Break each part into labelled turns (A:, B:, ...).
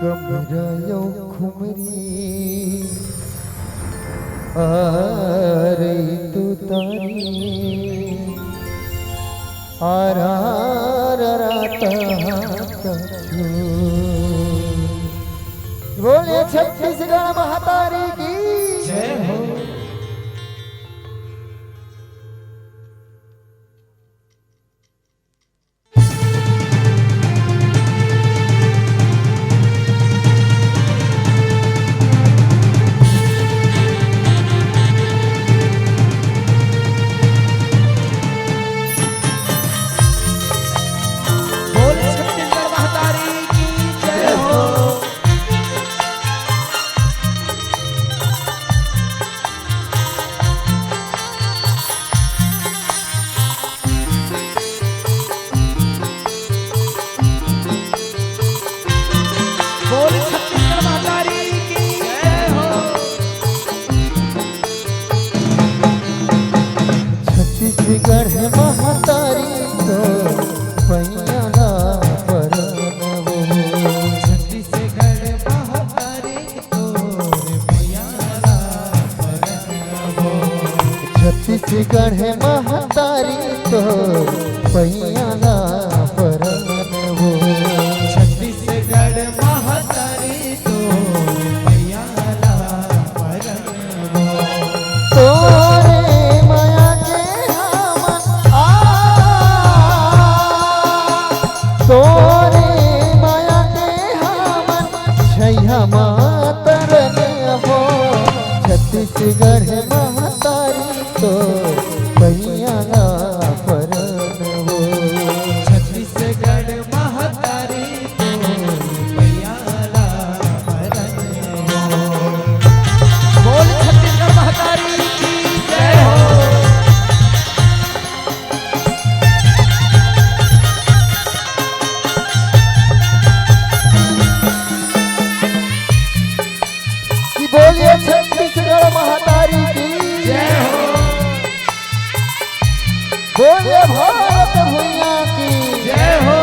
A: कमरायो खुमरी आरे तू तारी बोले छत्तीसगढ़ महातारी की जय हो। छत्तीसगढ़ महातारी तो पैयाला परनवो छत्तीसगढ़ महातारी तो पैयाला परनवो छत्तीसगढ़ महातारी तो पैयाला परनवो छत्तीसगढ़ महातारी तो पैयाला परनवो तोरे माया के हमन छैया मातरन हो छत्तीसगढ़ महातारी तो पैयाला परन हो छत्तीसगढ़ महातारी तो पैयाला परन हो। बोल छत्तीसगढ़ महातारी की जय हो। बोलिए छत्तीसगढ़ महातारी की जय हो। बोलिए भारत भैया की जय हो।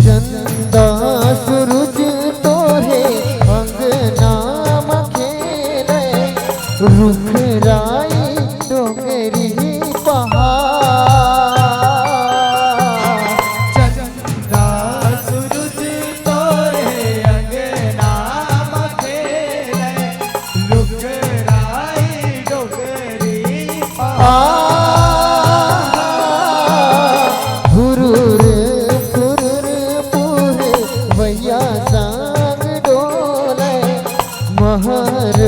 A: चंदा सूरज तोरे अंगना रुख राई डोंगरी पहाड़ चंदा सूरज तोरे अंगना खेले रुख राई डोंगरी पहाड़ हुरुर पुरुर पुरे भैया संग डोले महर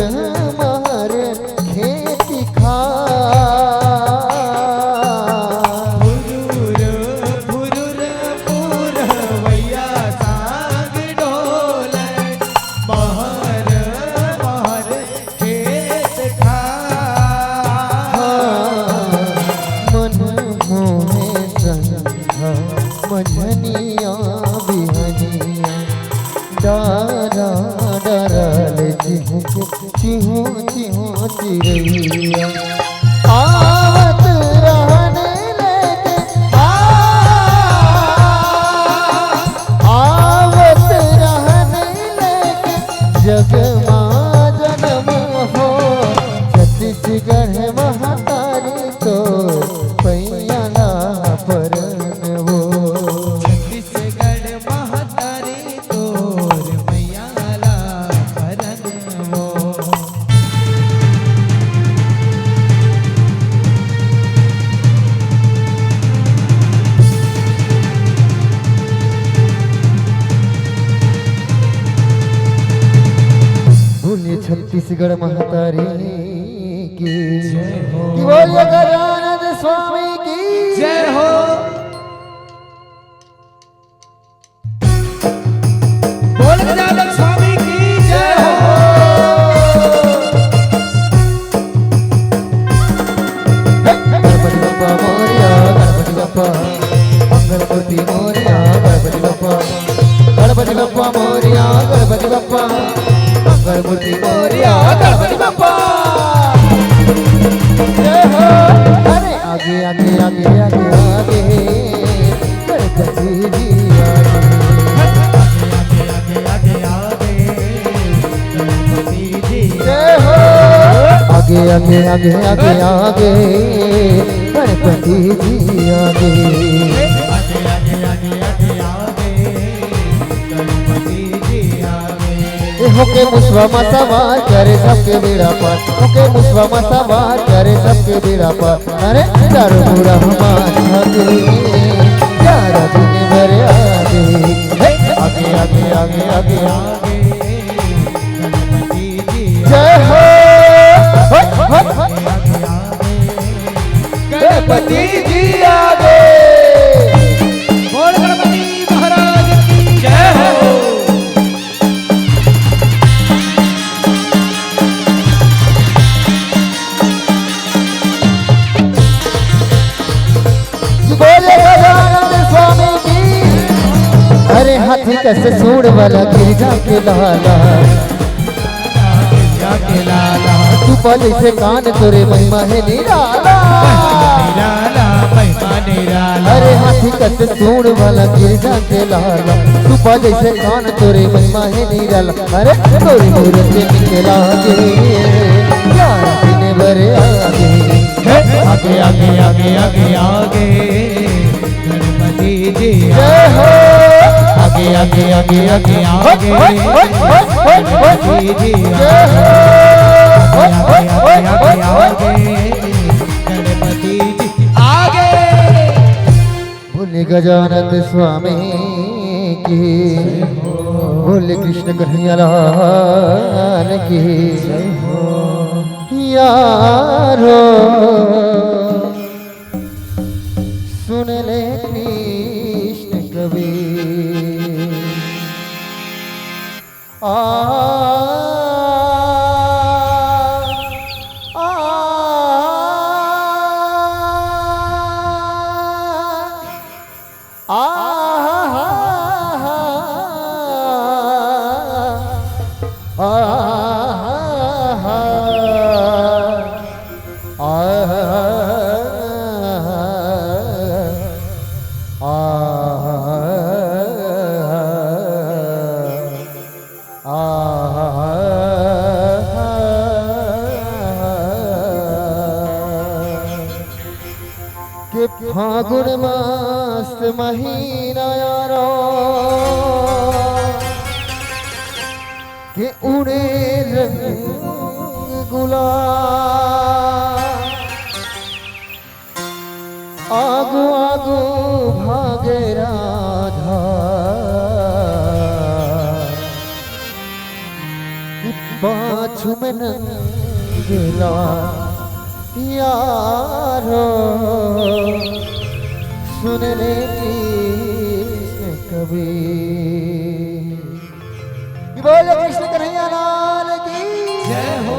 A: मझनिया बिहनिया डारा डरल चिहू चिहू चिहू चिरैया आवत रहने लेके आवत रहने लेके जगमा जन्म हो छत्तीसगढ़ महातारी तो पैयाला परन वो छत्तीसगढ़ महातारी तो पैयाला परन वो। बोलिए छत्तीसगढ़ महातारी की जय हो। बोलिए गजानन स्वामी की जय हो। बोल गजानन स्वामी की जय हो। गणपति बप्पा मोरया गणपति बप्पा मंगल मूर्ति मोरया गणपति बप्पा मोरया मोरिया गणपति बप्पा, मंगल मूर्ति मोरिया गणपति बप्पा। अरे आगे आगे आगे आगे आगे गणपति जी आगे,
B: आगे आगे गणपति जी
A: आगे आगे आगे आगे आगे गणपति जी आगे, होके मुसवा सवार करे सबके बेड़ा पार, होके मुसवा सवार करे सबके बेड़ा पार। अरे चारों बुरा हमारे आगे, 11 दिन भरे आगे, आगे आगे आगे आगे आगे
B: गणपति जी
A: जय हो गणपति जी आगे।
B: बोल गणपति महाराज की जय हो।
A: बोले गजानन स्वामी की। अरे हाथी कैसे सूढ़ वाला गिरजा के लाला,
B: जाके लाला
A: तू पल से कान तोरे महिमा है निराला,
B: निराला महिमा निराला।
A: अरे हाथी कैसे सूढ़ वाला गिरजा के लाला, तू पल से कान तोरे महिमा है निराला। अरे तोरी मूरत निकला गे 11 दिन भरे आगे,
B: आगे आगे आगे आगे आगे गणपति जी
A: जय हो।
B: आगे आगे आगे आगे आगे गणपति जी
A: जय हो।
B: आगे आगे आगे गणपति जी आगे।
A: बोले गजानन स्वामी की, बोले कृष्ण कन्हैया लाल की यारो। सुन ले कृष्ण कबीर आ फागुन मास महीना यारो के उड़े रंग गुलाल, आगू आगू भागे राधा पाछू में नंगला यारो। सुन ले कृष्ण कबीर। बोलो कृष्ण कन्हैया लाल की
B: जय हो।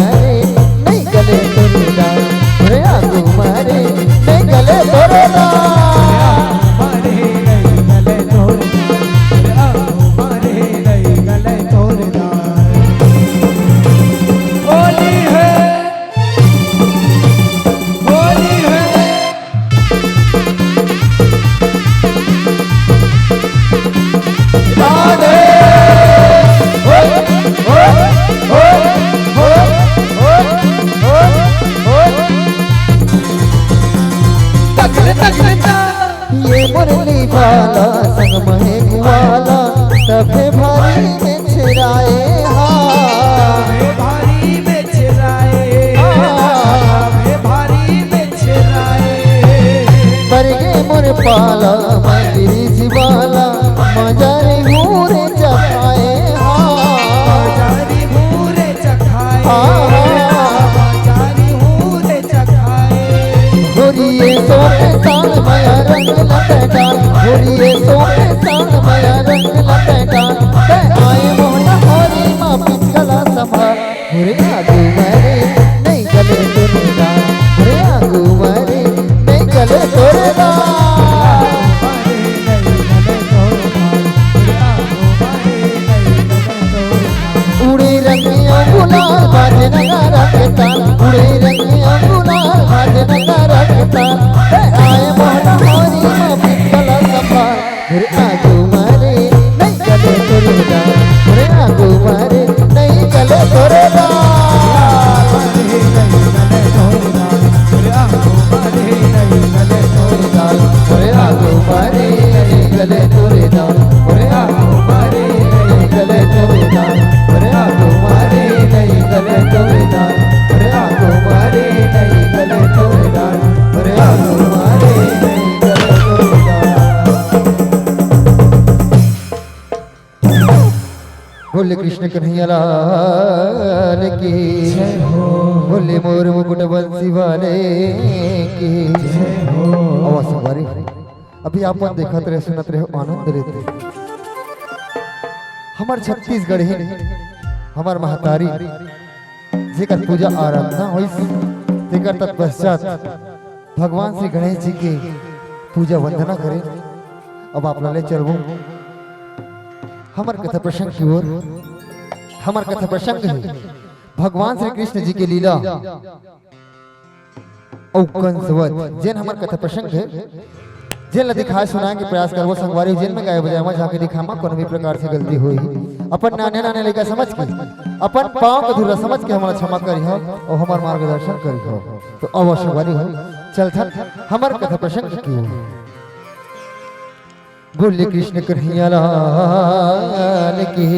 A: मारे नहीं गले तोरे दाल रे आगू मारे नहीं गले तोरे दाल
B: मारे नहीं गले तोरे दाल मारे नहीं गले तोरे दाल होली है होली है
A: राधे ये मुरली वाला संग महे वाला तबे भारी में छिराए
B: वे भारी में छिराए वे भारी में छिराए
A: बरगे मुर पाला मंदिरी जीवाला मजारी हूरे चखाए
B: जारी भूरे चखाए जारी भूरे चखाए
A: होरिए सोने साल माया रंग लपेटा होरिए सोने साल माया रंग लपेटा ते आए मोहना होरी माँ पिछला सभा होरे आगू मारे नहीं गले तोरे दाल होरे आगू मारे नहीं गले तोरे दाल उड़े रंगिया गुलाल बाजे नगारा के ताल उड़े रंगिया गुलाल बाजे नगारा के ताल आए मोहना होरी माँ पिछला सभा होरे आगू मारे नहीं गले तोरे दाल होरे आगू मारे नहीं गले तोरे दाल होरे आगू मारे नहीं गले तोरे दाल होरे आगू मारे नहीं गले तोरे दाल होरे आगू मारे नहीं गले तोरे दाल होरे आगू मारे नहीं गले तोरे दाल होरे आगू मारे नहीं गले तोरे दाल बोले कृष्ण कन्हैया लाल की
B: जय हो
A: बोले मोर मुकुट बंसी वाले की
B: जय हो
A: आवाज हमारी अभी आप देखत रहे सुनत रहे आनंद लेते हमार छत्तीसगढ़ ही हमार महतारी जेकर पूजा आराधना होई तेकर तत्पश्चात भगवान श्री गणेश जी के पूजा वंदना करें अब आप ले चलबो हमार कथा प्रसंग की ओर हमार कथा प्रसंग है भगवान श्री कृष्ण जी के लीला और कंसवत जेन हमार कथा प्रसंग है जेन ला दिखाए सुनाए के प्रयास करबो संगवारी जेन में गाय बजाय में जाके दिखामा कोनो भी प्रकार से गलती होई अपन नाने नाने लइका समझ के अपन पांव के धुरा समझ के हमरा क्षमा करी हो और हमार मार्गदर्शन करी हो तो अवश्य वाली हो चल था हमार कथा प्रसंग की बोले कृष्ण कन्हैया लाल की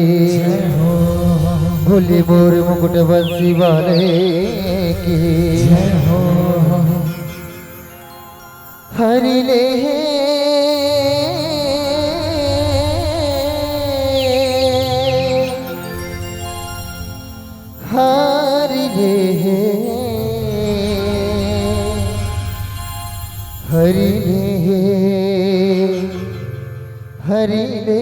A: बोले मोर मुकुट बंसी वाले की हरि ले हरि ले हरि ले हरि ले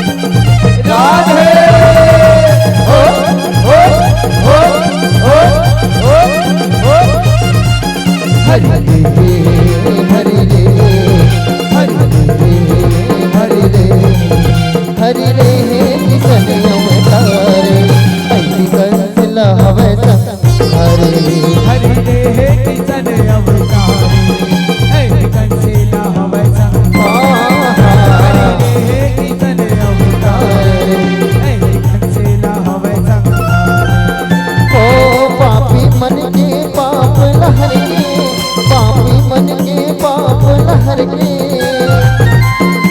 A: राधे हो हो हो हो हो हो हरि ले हरि ले हरि ले हरि ले हरि ले किसनियों में तारे ऐसी कंसला हवे संग हरे
B: हरि ले किसन अवतारी ऐसी कंसला हवे संग हरि ले किसन अवतारी ऐसी कंसला हवे संग
A: ओ पापी मन के पाप लहर के पापी मन के पाप लहर के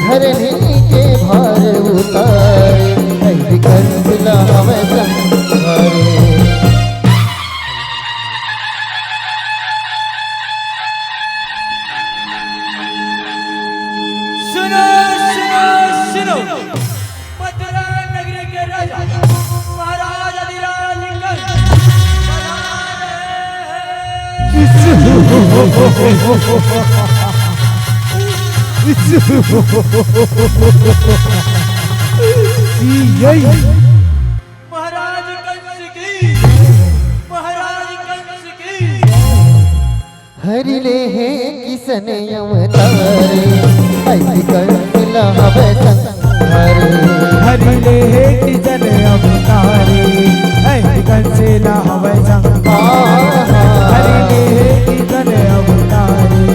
A: धरनी के भार उतारे ऐसी कंसला हवे संग हरे
B: सुनो सुनो सुनो मथुरा नगरी के राजा महाराज अधिराज यही
C: महाराज कंस की, महाराज कंस की।
A: हरिले है किसन अवतारे ऐसी कंसिला हवे संहारे
B: हरिले हे किजन अवतारे ऐ कंसेला हवै संहारे हरिले हे किजन अवतारे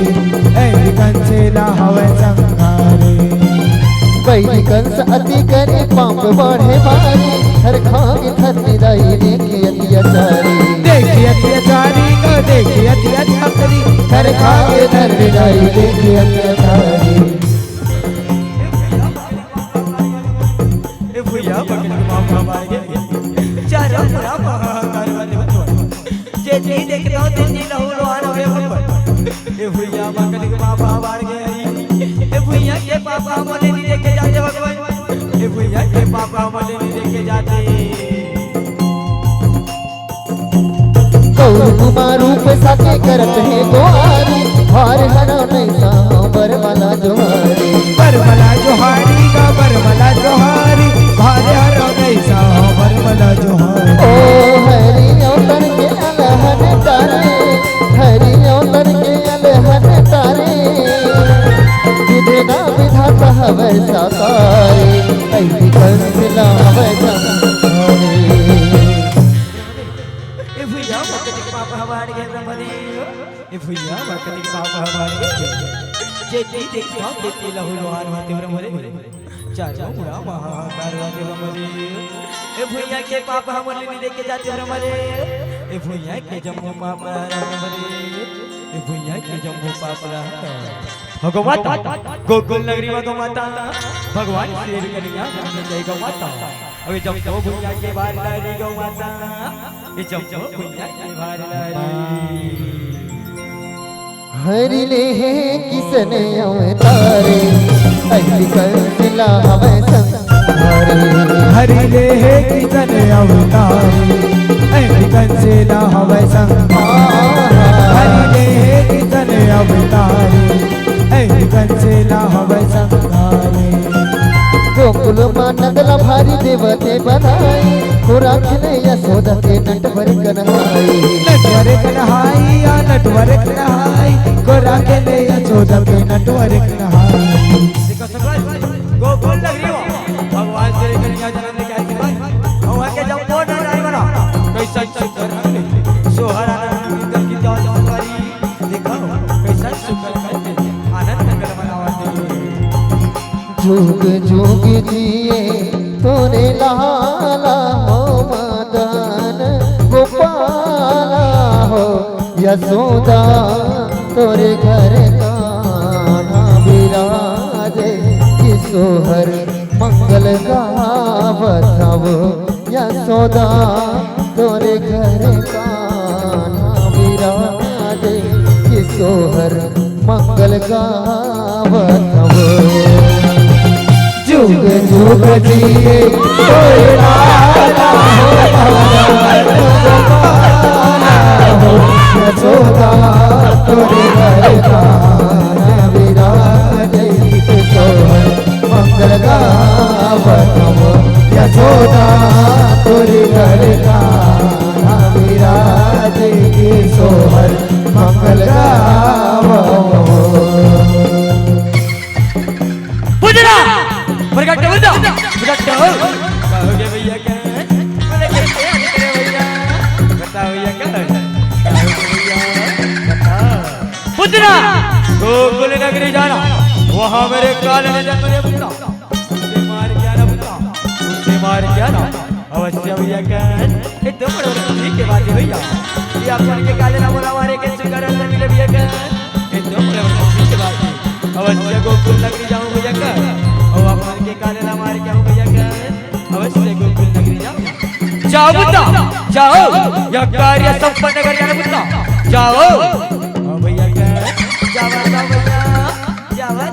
B: ऐ कंसेला हवै संहारे
A: बैरी कंस अति करे पाप बढ़े भारी हर खागे धरती दाई देखे अत्याचारी
B: देखिए अत्याचारी को देखिए अत्याचारी
A: हर खागे धरती दाई देखे अत्याचारी
C: ए भैया बकरी के बाप हमारे के चारों पूरा महाकाल वाले बच्चों जे जी देख रहा हूं जी लहू लोहान होए भगवान। ए भैया बकरी के बाप हमारे के ए भैया के पापा मोले नहीं देखे जाते भगवान। ए भैया के पापा मोले नहीं देखे जाते।
A: गौर कुमार रूप साके करत है द्वारी हार हरा नहीं सांबर वाला जोहारी
B: बरमला जोहारी का बरमला जोहारी भारे हरो कैसा बरमला जोहारी
A: ओ हरि अवतर के अलहन तारे हरि अवतर के अलहन तारे विधना विधाता हवै साकारे ऐसी कंसिला हवै संहारे
C: ए भैया बकरी के पापा हमारे के ब्रह्मदेव। ए भैया बकरी के पापा हमारे के जे जी देख रहा हूं देखे लहू लोहान होते ब्रह्मदेव। चाचा पूरा महाकाल वाले ब्रह्मदेव। ए भैया के पापा हमले नहीं देखे जाते ब्रह्मदेव। ए भैया के जम्मू पापा ब्रह्मदेव। ए भैया के जम्मू पापा भगवान गोकुल नगरी में गौ माता भगवान शेर कन्या जन्म जय गौ माता। अबे जब तो भैया के बार लारी गौ माता ये जब तो भैया के बार लारी।
A: हरिले है किसन अवतारे ऐसी कंसिला हवै संहारे
B: हरिले हे किजन अवतारे ऐ कंसेला हवै संहारे हरिले हे किजन अवतारे ऐ कंसेला हवै संहारे
A: गोकुल मानदला भारी देवते बनाई खुराक ने यशोदा के नटवर कन्हाई
B: नटवर कन्हाई या नटवर कन्हाई गोरा के ले यशोदा के नटवर कन्हाई
C: देखो सब गोकुल नगरी में भगवान शेर कन्या जन्म ले के भाई वहां के जब बोर्ड नहीं बना कैसा सुकर हमने सोहरा निकल की जानकारी देखो कैसा सुकर करते आनंद कर मनावते।
A: जुग जुग जिए तोरे लाला हो मदन गोपाला हो यशोदा तोरे घर कान्हा विराजे किशोर मंगल गावत हो यशोदा तोरे घर कान्हा विराजे किशोर मंगल गावत हो जुग जुग जिए तोरे लाला हो यशोदा तोरे घर कान्हा विराजे किशोर मंगल गावत हो यशोदा तोरे घर कान्हा विराजे किशोर मंगल गावत हो।
C: बुझना प्रकट हो जा प्रकट हो कहोगे भैया क्या बोले कैसे करे भैया बताओ भैया क्या कहोगे भैया बता। बुझना गोकुल नगरी जाना वहां मेरे काल में जन्म ले पुत्रा उसे मार क्या ना पुत्रा उसे मार क्या ना अवश्य भैया क्या ये तो बड़े ठीक के बात है भैया ये अपन के काले ना बोला मारे के सुकर से मिले भैया क्या ये तो बड़े ठीक के बात है अवश्य गोकुल नगरी जाऊं भैया क्या और अपन के काले ना मार क्या भैया क्या अवश्य गोकुल नगरी जाऊं। जाओ पुत्रा जाओ यह कार्य संपन्न कर जाना पुत्रा जाओ ओ भैया क्या जावा भैया जावा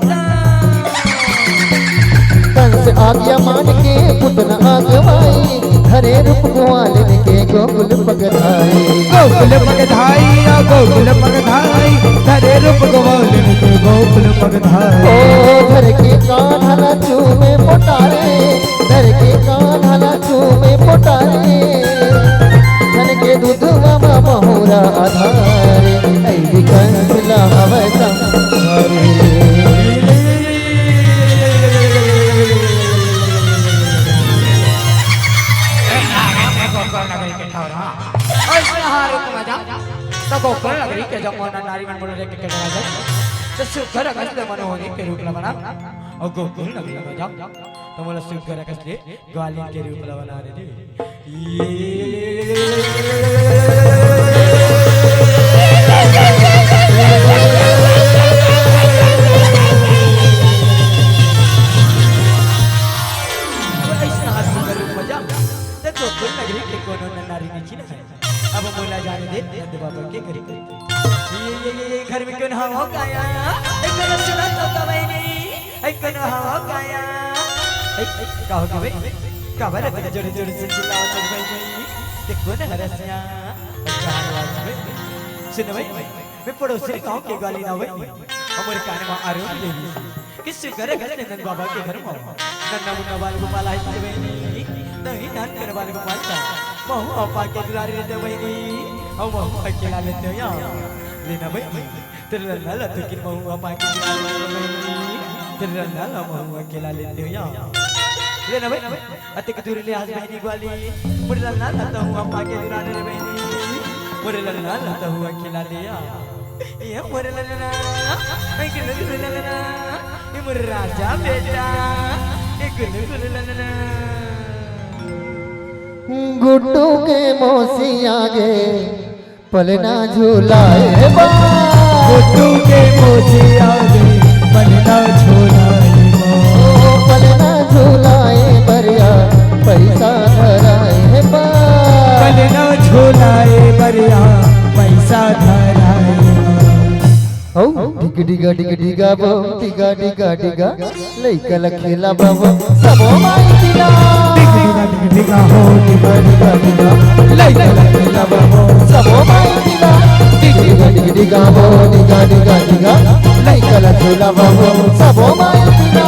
A: कंस आज्ञा मान के पुतन आगवाई हरे रूप ग्वालिन के गोकुल पगधाई
B: गोकुल पगधाई गोकुल पगधाई धरे रूप गोवालिन के गोकुल पगधाई
A: ओ धर के कान्हा चूमे पोटारे धर के कान्हा चूमे पोटारे धन के दूधवा महुरा आधारे ऐ कंसला हवे संहारे
C: गोकुल नगरी के जमुना नारी मन बोले के कहना है तो सुखर अगस्त मन होने के रूप में बना और गोकुल नगरी में जाओ तो बोला सुखर अगस्त ग्वालिन के रूप में बना रहे गोकुल नगरी के कोनो नारी नहीं है अब बोला जाने दे नंद बाबा के घर ये घर में कौन हो गया एक बार सुना तो कभी नहीं एक कौन हो गया का हो गया भाई का बारे में जोड़े जोड़े से चिल्लाओ तो भाई नहीं देखो ना हरसिया जान वाज में सुनो भाई मैं पड़ोसी गांव के गाली ना भाई हमारे कान में आ रही है किस घर घर नंद बाबा के घर में नन्ना मुन्ना बाल गोपाल आई थे भाई नहीं नान कर बाल गोपाल का महू अपा के दुलारी लेते भाई हम महू अकेला लेते हो यार लेना भाई तेरे लाला तो कि महू अपा के दुलारी लेते तेरे लाला महू अकेला लेते हो यार लेना भाई अते के दूर ले आज बहनी वाली मुरे लाला तो हूं अपा के दुलारी ले बहनी मुरे लाला तो हूं अकेला ले यार ये मुरे लाला मैं के लाला ये मुरे राजा बेटा ये गुल्लू लाला
A: गुड्डू के मौसी आगे पलना झूलाए बा
B: गुड्डू के मौसी आगे पलना झूलाए बा
A: पलना झूलाए बरिया पैसा धराए बा
B: पलना झूलाए बरिया पैसा धराए
A: औ डिगा डिगा डिगा बो डिगा डिगा डिगा लइका लखेला बाबो सबो माई दिला
B: डिगा डिगा हो डिगा डिगा डिगा
A: लइका लखेला बाबो सबो माई दिला डिगा डिगा डिगा बो डिगा डिगा डिगा लइका लखेला बाबो सबो माई दिला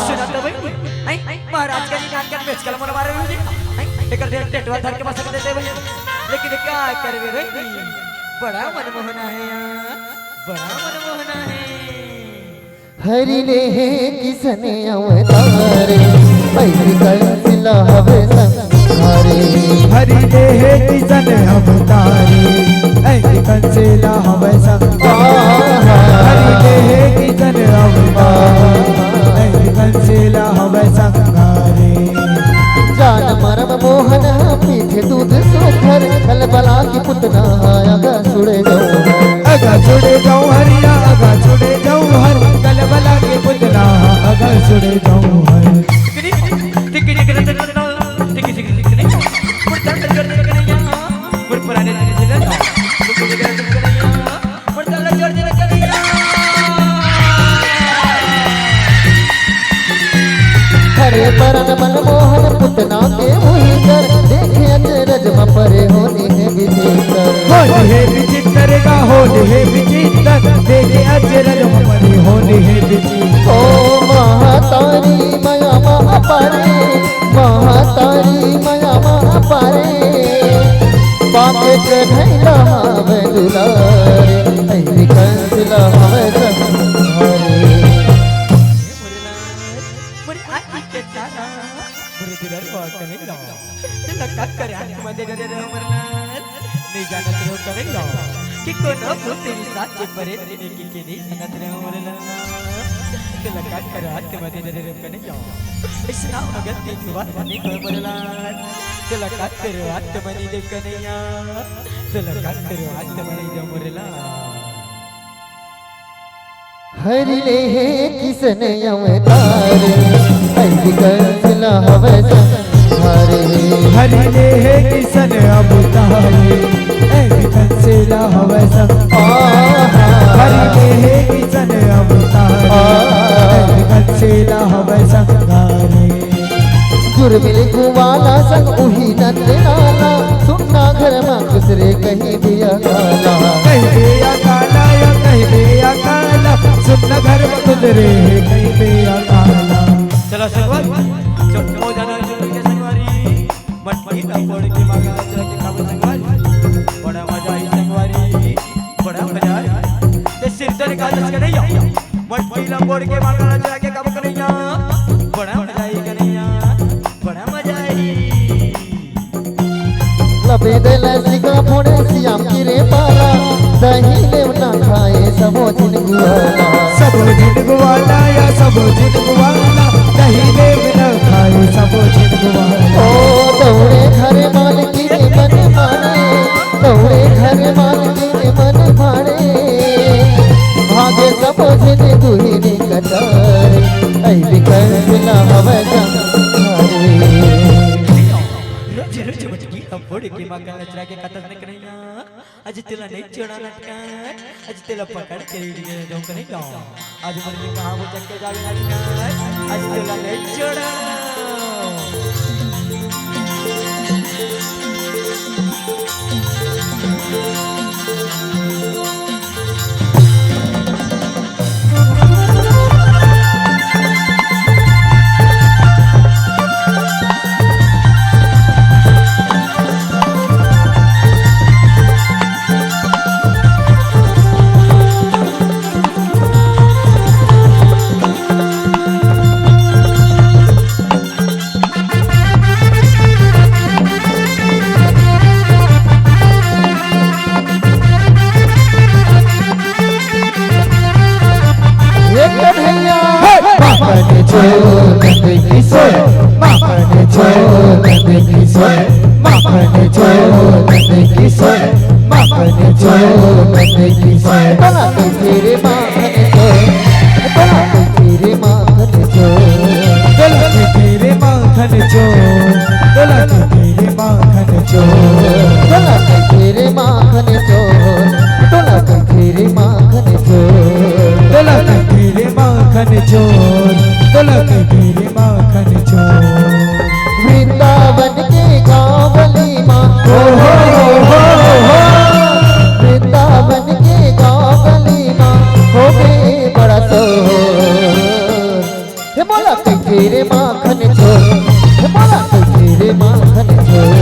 C: सुना भाई महाराज का निकाल कर बेच कर मन मारे हुए एक टेटवा धर के मसक देते भाई लेकिन क्या करवे भाई बड़ा मनमोहना है यार बड़ा मनमोहना है
A: हरि ने किसने अवतारे पैरी कंसिला हवे संहारे
B: हरि ने किसन अवतारे ऐ कंसिला हवे संहारे हरि ने किसन अवतारे ऐ कंसिला हवे संहारे
A: जान मरम मोहन पीठे दूध सुखर कलबला की पुतना आगा सुड़े जाओ
B: अगा छुड़े जाऊं हरिया अगा छुड़े जाऊं हर कलबला के पुतना अगा छुड़े जाऊं हर
A: हरे परन मनमोहन पुतना के हुई कर देखे अचरज में परे होनी है विचित्र
B: होली है विचित्र का होली है विचित्र देखे अचरज में परे होली है विचित्र
A: ओ महातारी मया महा पारे महातारी मया महा पारे बाके कन्हैया हवे दुलारे ऐ कंसला हवे संहारे
C: नहीं जानत रहो करेगा कि कोनो तेरी साचे परे देने की नहीं जानत रहो मरना दिल का करात मदे दे रे कनेगा इसना अगर तीन बार बनी को मरना दिल का करात मनी दे कनेया दिल का करात मनी दे मरना
A: हरि ने किसने अवतारे ऐ कंसला हवे संहारे
B: हरि ने किसन अवतारे ऐ कंसिला हवे संहारे हरि ने किसन अवतारे ऐ कंसिला हवे संहारे
A: जुर्मिल गुवाला संग उही नंद नाला सुनना घर में दूसरे कहीं दिया काला
B: कहीं दिया काला या कहीं दिया काला सुनना घर में गुजरे कहीं दिया काला
C: चलो संगवारी चप्पो जाना चल के संगवारी मटकी ना फोड़ के मांगा चल के खाओ संगवारी बड़ा मजा आई संगवारी बड़ा मजा आई ते सिर तो निकाल के नहीं आ मटकी ना फोड़ के मांगा चल के खाओ कन्हैया बड़ा मजा आई कन्हैया बड़ा मजा आई
A: लबे दे लसिका फोड़े श्याम की रे पाला दही ले ना खाए सबो दिन गुवाला
B: सब जिन गुवाला या सब जिन गुवाला दही ले बिना खाए सब जिन गुवाला
A: ओ दौड़े घर मालकी ने मन माने दौड़े घर मालकी ने मन माने भागे सबो दिन दुहिनी कटारे ऐ बिकर बिना हवे
C: रोज मटकी ना फोड़ के मांगा चल के कतल न कन्हैया आज तेला नहीं छोड़ा नाटका आज तेला पकड़ के लिए दो कन्हैया आज मर के कहां वो चल के जावे नाटका आज तेला नहीं छोड़ा
A: वृंदावन के गावली माँ वृंदावन के गावली माँ हो गए बड़ा शोर हे बोला तेरे माखन चोर हे बोला तेरे माखन चोर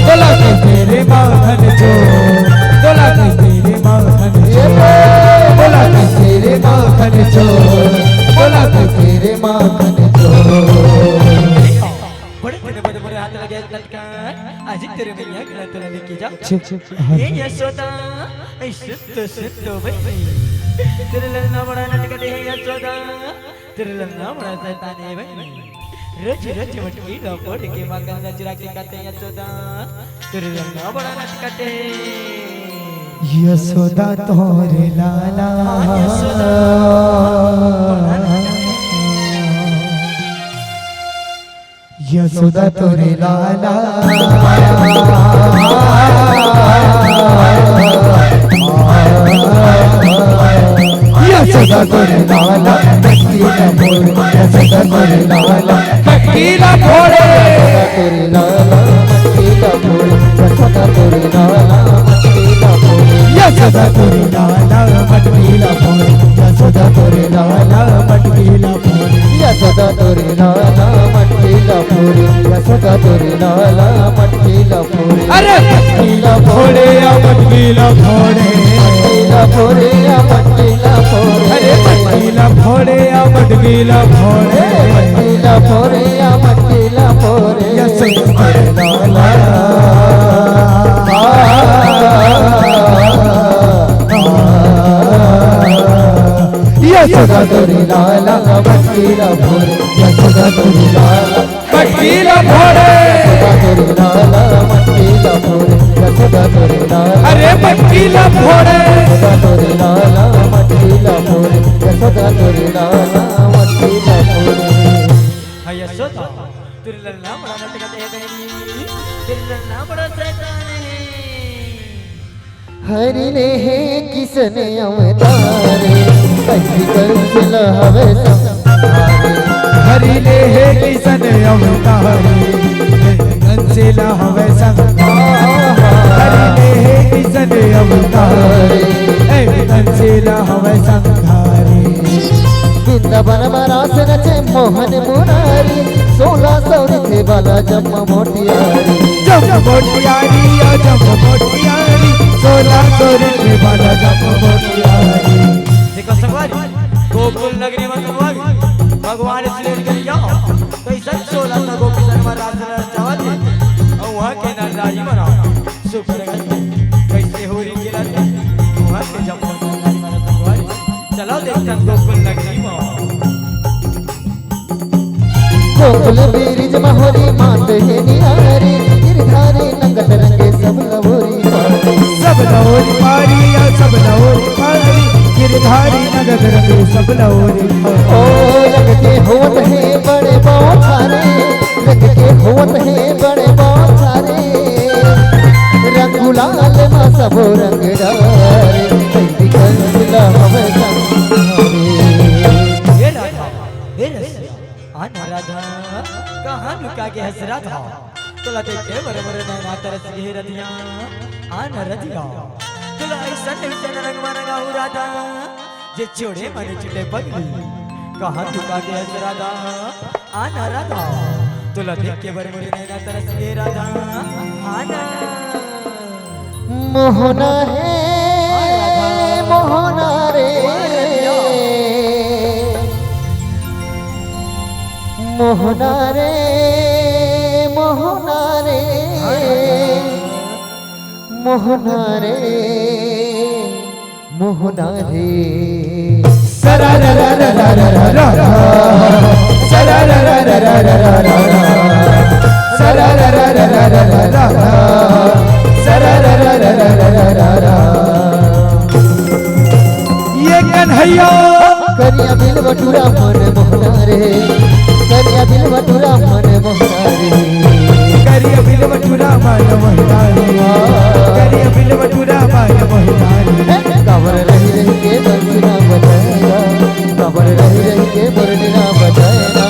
B: बोला तेरे माखन चोर बोला तेरे माखन चोर बोला तेरे माखन चोर बोला तेरे माखन चोर
C: बड़े हाथ लगे लटका आज तेरे भैया गला तेरा लेके जा ये यशोदा सुत भाई तेरे लन्ना बड़ा नाटक दे यशोदा तेरे लन्ना बड़ा शैतान है भाई रोज रोज मटकी ना फोड़ के मांगा नजरा के कहते यशोदा तेरे लन्ना बड़ा नाटक दे
B: यशोदा तोरे लाला यशोदा तोरे लाला यशोदा तोरे लाला मटकीला फोड़े यशोदा तोरे लाला मटकीला फोड़े
A: तोरे लाला मटकीला फोड़े यशोदा तोरे लाला मटकीला फोड़े
B: यशोदा तोरे लाला मटकीला फोड़े यशोदा तोरे लाला मटकीला फोड़े
A: यशोदा तोरे लाला मटकीला फोड़े यशोदा तोरे लाला मटकीला फोड़े
B: अरे मटकीला फोड़े या मटकीला फोड़े
A: मटकीला फोड़े या मटकीला फोड़े
B: अरे मटकीला फोड़े या मटकीला फोड़े
A: मटकीला फोड़े या मटकीला फोड़े
B: यशोदा तोरे लाला यशोदा तोरे लाला मटकीला फोड़े यशोदा तोरे लाला मटकीला फोड़े
A: तोरे लाला मटकीला फोड़े यशोदा तोरे लाला
B: अरे मटकीला फोड़े
A: यशोदा तोरे लाला मटकीला फोड़े यशोदा तोरे लाला मटकीला फोड़े
C: हाय यशोदा तेरे लन्ना बड़ा नाटक दे भाई तेरे लन्ना बड़ा शैतान है
A: हरि ने है किसने अवतारे कहीं कर हवे संहारे
B: हरि ले है किसन अवतारे कंसेला हवे संघारे
A: वृंदावन रास रचे मोहन मुरारी 1600 थे बाला जम्मा मोटियारी
B: जम मोटियारी या जम मोटियारी 1600 रे बाला जम मोटियारी।
C: देखो संगवारी गोकुल नगरी में संगवारी भगवान श्री कर जाओ कैसा 1600 गोकुल महाराज चावते और वहां के नरदारी मना सुख रहे कैसे हो रही के रात वहां के जब नरदारी मना संगवारी चलो देखते हैं गोकुल नगरी में
A: गोकुल बीरिज महोरी मात है नियारी गिरधारी नंगत रंगे सब लवोरी
B: सब लवोरी पारी या सब लवोरी पारी गिरधारी नगद रंगे सब लवोरी
A: ओ रंग के होत है बड़े बहुत सारे रंग के होत है बड़े बहुत सारे रंग गुलाल मा सब रंग डारे कैसी कंसला हवे संघारे।
C: हे राधा हे रसिया आना राधा कहाँ लुका के हंसरा था तुला देखे बरबर नैना तरस के रतिया आना रतिया तुला ऐसा ऐसा रंग मारंगा हूँ राधा जे छोड़े मने चिटे पगली कहाँ लुका के हंसरा था आना राधा तुला देखे बरबर नैना तरस के राधा आना
A: मोहना है मोहना रे मोहना रे मोहना रे मोहना रे मोहना रे
B: सरा रा रा रा रा रा रा रा सरा रा रा रा रा रा रा रा सरा रा रा रा रा रा रा रा सरा रा रा रा रा रा रा रा। ये कन्हैया
A: करिया बिल बटूरा मन मोहना रे करिया बिल बटूरा मन मोहना रे
B: करिया बिल बटूरा मान मोहनारी करिया बिल बटूरा मान मोहनारी।
A: कबर रही रही के बंसना बजाएगा कबर रही रही के मुरलिया बजाएगा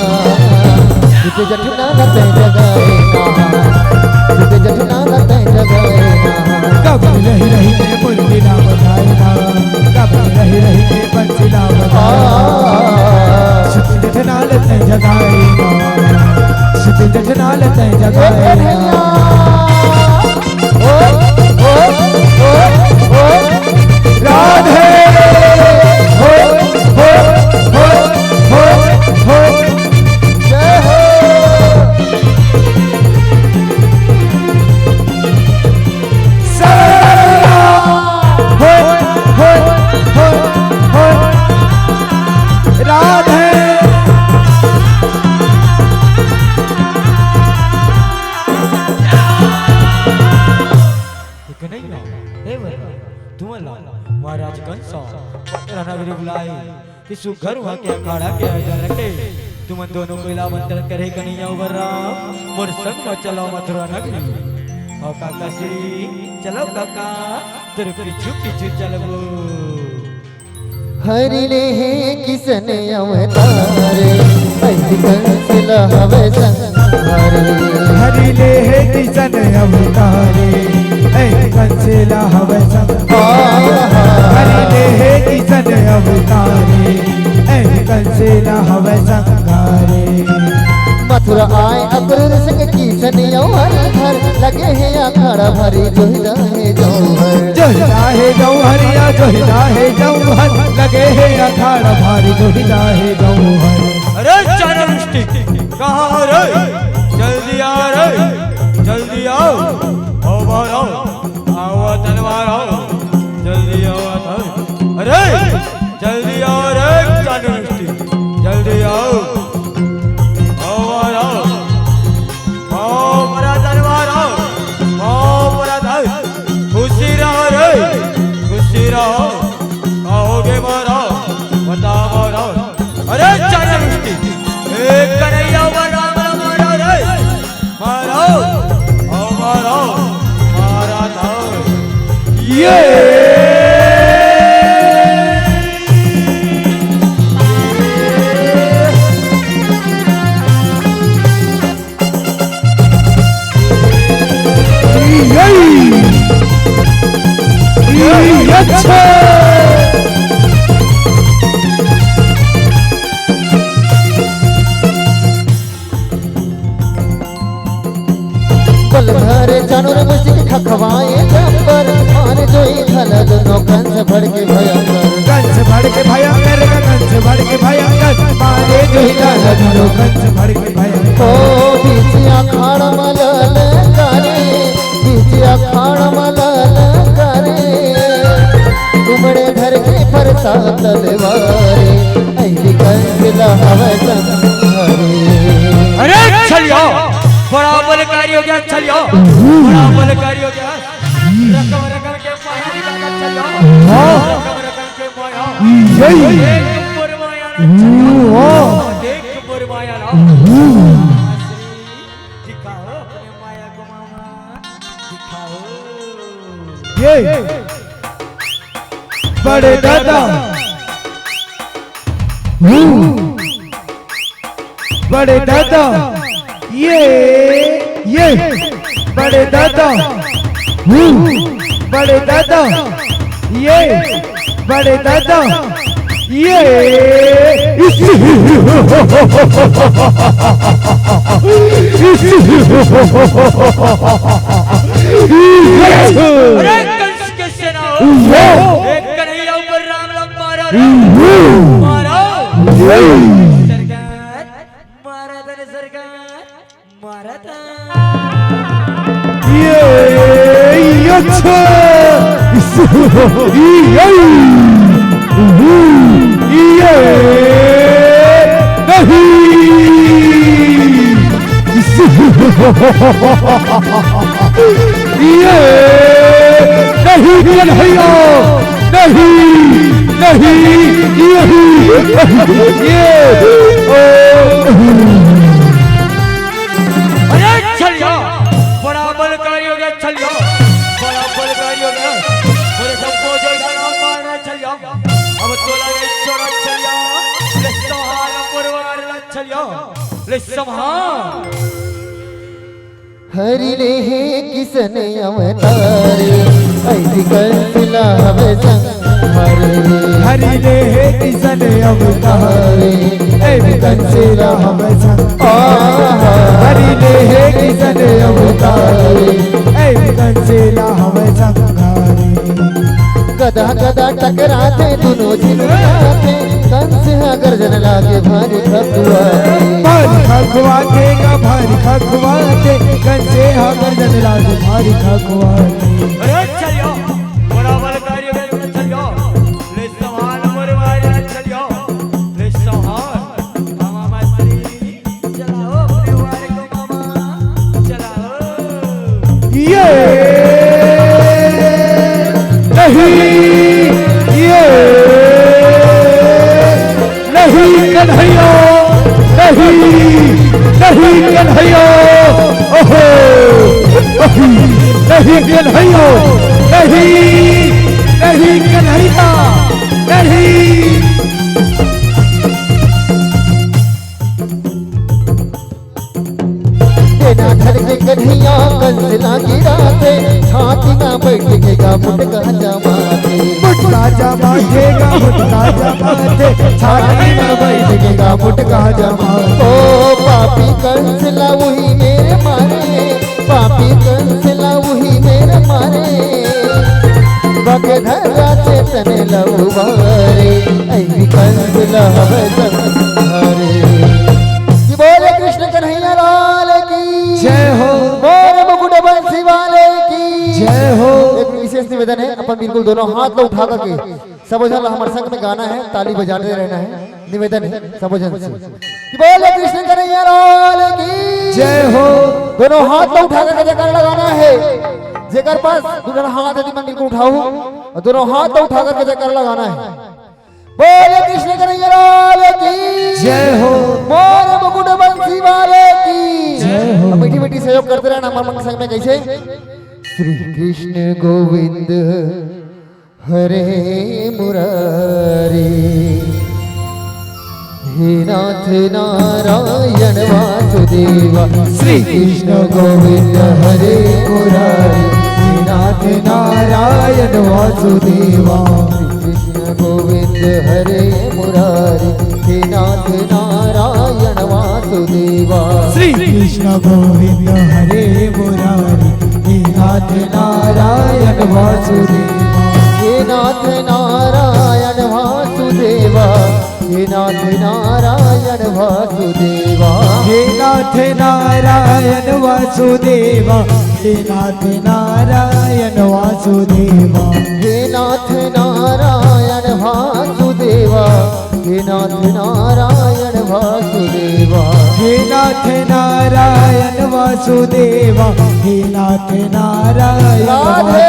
A: जिते जठना लते जगाएगा जिते जठना लते जगाएगा
B: कबर रही रही के मुरलिया बजाएगा कबर रही रही के बंसिला बजाएगा सुत जठना लते जगाएगा सुत जठना लते जगाएगा। राधे हो हो हो हो हो
A: जय हो
B: सरा हो हो हो हो राधे
C: कन्हैया हे वरना तुम महाराज कंसा रणवीर बुलाए कि सुघर वहाँ के अखाड़ा के अजर रखे तुम दोनों को इला मंत्र करे कन्हैया वरना मोर संग में चलो मथुरा नगरी और काका श्री चलो काका तेरे पीछू पीछू चलो
A: हरि ने किसन अवतारे ऐसी कंसला हवे संघारे
B: हरि ले है किसन अवतारे ऐ कंसेला हवे संघारे हरि ले है किसन अवतारे ऐ कंसेला हवे संघारे।
A: मथुरा आए अक्रूर संग किसन हरि घर लगे हैं अखाड़ा भरी जोहिदा है जौहर
B: जोहिदा है जौहरिया जोहिदा है जौहर लगे है अखाड़ा भारी जोहिदा है जौहर।
C: अरे चारवृष्टि कहाँ रे जल्दी आ रे जल्दी आओ आओ आओ तलवार आओ जल्दी आओ अरे जल्दी आओ रे चारवृष्टि जल्दी आओ आओगे मारा बताओ अरे चारवृष्टि एक कन्हैया मारा रे मारो आओ मारो मारा था
B: ये अच्छा
A: खखवाए जंपर मान जोई थल दोनों कंस भड़के भयंकर
B: कंस भड़के भयंकर कंस भड़के भयंकर मारे जो हिला कंस भड़के भयंकर
A: ओ बीच अखाड़ मलल करे बीच अखाड़ मलल करे तुमड़े घर के परसा तलवारे ऐली कंस लहवे संहरे।
C: अरे चलियो बड़ा बलकारी हो गया चलियो बड़ा बलकारी हो गया रकम रकम के माया निकाल चलियो रकम रकम के माया
B: यही
C: एक बुरमाया ना एक बुरमाया ना दिखाओ अपने माया को मामा दिखाओ
B: ये बड़े दादा बड़े दादा ये बड़े दादा बड़े दादा ये बड़े दादा ये
C: अरे कंस के सेना एक कन्हैया ऊपर राम राम मारा मारा सरकार मारा था सरकार मारा था
B: ये अच्छा ये नहीं कन्हैया नहीं
C: अरे चलियो बड़ा बलकारी हो गया चलियो बड़ा बलकारी हो गया मेरे सबको जो नाम मारना चलियो अब तोला रे चोरा चलियो ले संहार परवार ला चलियो ले संहार
A: हरि ने किसने अवतारे ऐसी कंस लहवे संहरे।
B: हरि ने किसन अवतारे ऐसी कंस लहवे संहारे। हरि ने किसन अवतारे ऐसी कंस लहवे संहारे।
A: गदा गदा टकराते दोनों झिलमिलाते कंस गर्जन लागे भारी खखुआते
B: भारी खखुआतेगा भारी खखुआते कंसे गर्जन लागे भारी खखुआते।
C: अरे चलियो बड़ा बलकारी हो गया चलियो ले संहार परवार ला चलियो ले संहार मामा मस्ती चलाओ अपने वार को मामा चलाओ
B: ये नहीं कन्हैया नहीं कन्हैया ओहो नहीं कन्हैया नहीं कन्हैया नहीं
A: तेना धर के कन्हैया कंस ना गिराते छाती ना बैठेगा मुटका जमाते
B: मुटका जमातेगा मुटका जमाते छाती में बैठेगा मुटका जमाते।
A: ओ पापी कंस ला वही मेरे मारे पापी कंस ला वही मेरे मारे बगधरा चेतन लउवारे ऐसी कंस लहवे संहरे। बोले कृष्ण कन्हैया लाल की
B: जय हो
A: बोले मुकुट बंसी वाले की
B: जय हो।
A: एक विशेष निवेदन है अपन बिल्कुल दोनों हाथ लो उठा करके सब जन हमारे संग में गाना है ताली बजाते रहना है निवेदन है सब जन से कि बोले कृष्ण कन्हैया लाल की
B: जय हो।
A: दोनों हाथ लो उठा करके जयकार लगाना है जेकर पास दोनों हाथ यदि मन बिल्कुल उठाओ और दोनों हाथ लो उठा करके जयकार लगाना है। बोले कृष्ण कन्हैया लाल की
B: जय हो।
A: मोर मुकुट बंसी वाले की
B: जय हो।
A: मीठी मीठी सहयोग करते रहना हमारे मन संग में कैसे श्री कृष्ण गोविंद हरे मुरारी हे नाथ नारायण वासुदेवा श्री कृष्ण गोविंद हरे मुरारी हे नाथ नारायण वासुदेवा श्री कृष्ण गोविंद हरे मुरारी हे नाथ नारायण वासुदेवा
B: श्री कृष्ण गोविंद हरे मुरारी हे नाथ नारायण वासुदेवा
A: हे नाथ नारायण वासुदेवा हे नाथ नारायण वासुदेवा
B: हे नाथ नारायण वासुदेवा हे नाथ नारायण वासुदेवा
A: हे नाथ नारायण वासुदेवा हे नाथ नारायण वासुदेवा
B: हे नाथ नारायण वासुदेवा हे नाथ नारायण
A: राधे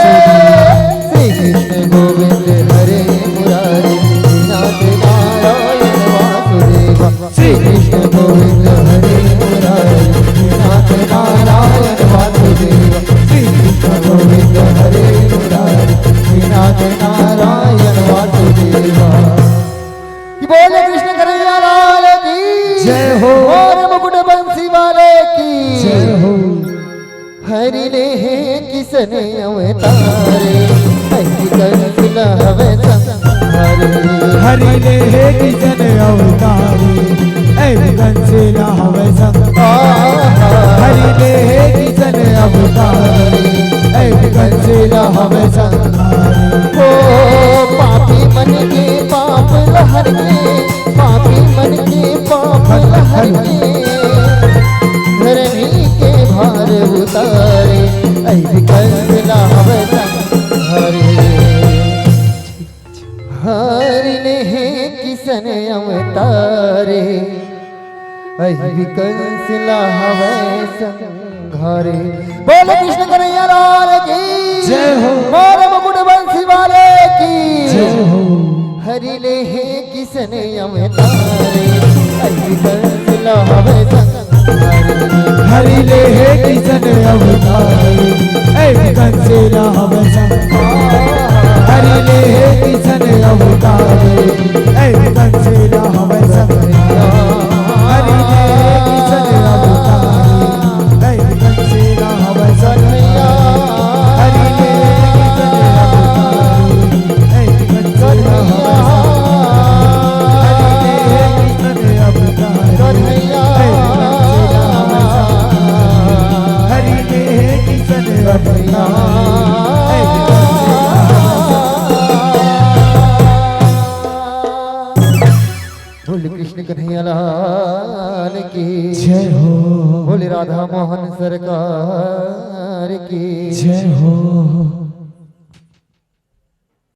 B: वासुदेवा
A: श्री कृष्ण गोविंद हरे मुरारी हे नाथ नारायण वासुदेवा श्री कृष्ण गोविंद हरे मुरारी हे नाथ नारायण वासुदेवा श्री कृष्ण गोविंद हरे मुरारी हे नाथ नारायण वासुदेवा बोले कृष्ण कन्हैया लाल की
B: जय हो।
A: और मुकुट बंसी वाले की
B: जय हो
A: हरि ने किसने अवतारे हरि कंसिल हवे संहारे
B: हरि ने हे किसन अवतारी ऐ कंसिला हवे संग हरि ने हे किसन अवतारी ऐ कंसिला हवे संहारी
A: ओ पापी मन के पाप लहर के पापी मन के पाप लहर के धरनी के भार उतारे ऐ कंसिला हवे संहारे हरि ने किसन अवतारे ऐ कंसिला हवे संहारे बोले कृष्ण कन्हैया लाल की
B: जय हो।
A: बोले मुकुट बंसी वाले की
B: जय हो
A: हरि ले किसने अवतारे ऐ कंसिला हवे संहारे
B: हरि ने हे किसन अवतारी ऐ कंसिला हवे संग हरि ने हे किसन अवतारी ऐ कंसिला हवे संग हरि ने हे किसन अवतारी ऐ कंसिला हवे संग हरि ने हे किसन अवतारी ऐ कंसिला हवे संग हरि ने हे किसन अवतारी ऐ कंसिला हवे संग हरि ने हे किसन अवतारी ऐ
A: बोले कृष्ण कन्हैया लाल की
B: जय हो
A: बोले राधा मोहन सरकार की
B: जय हो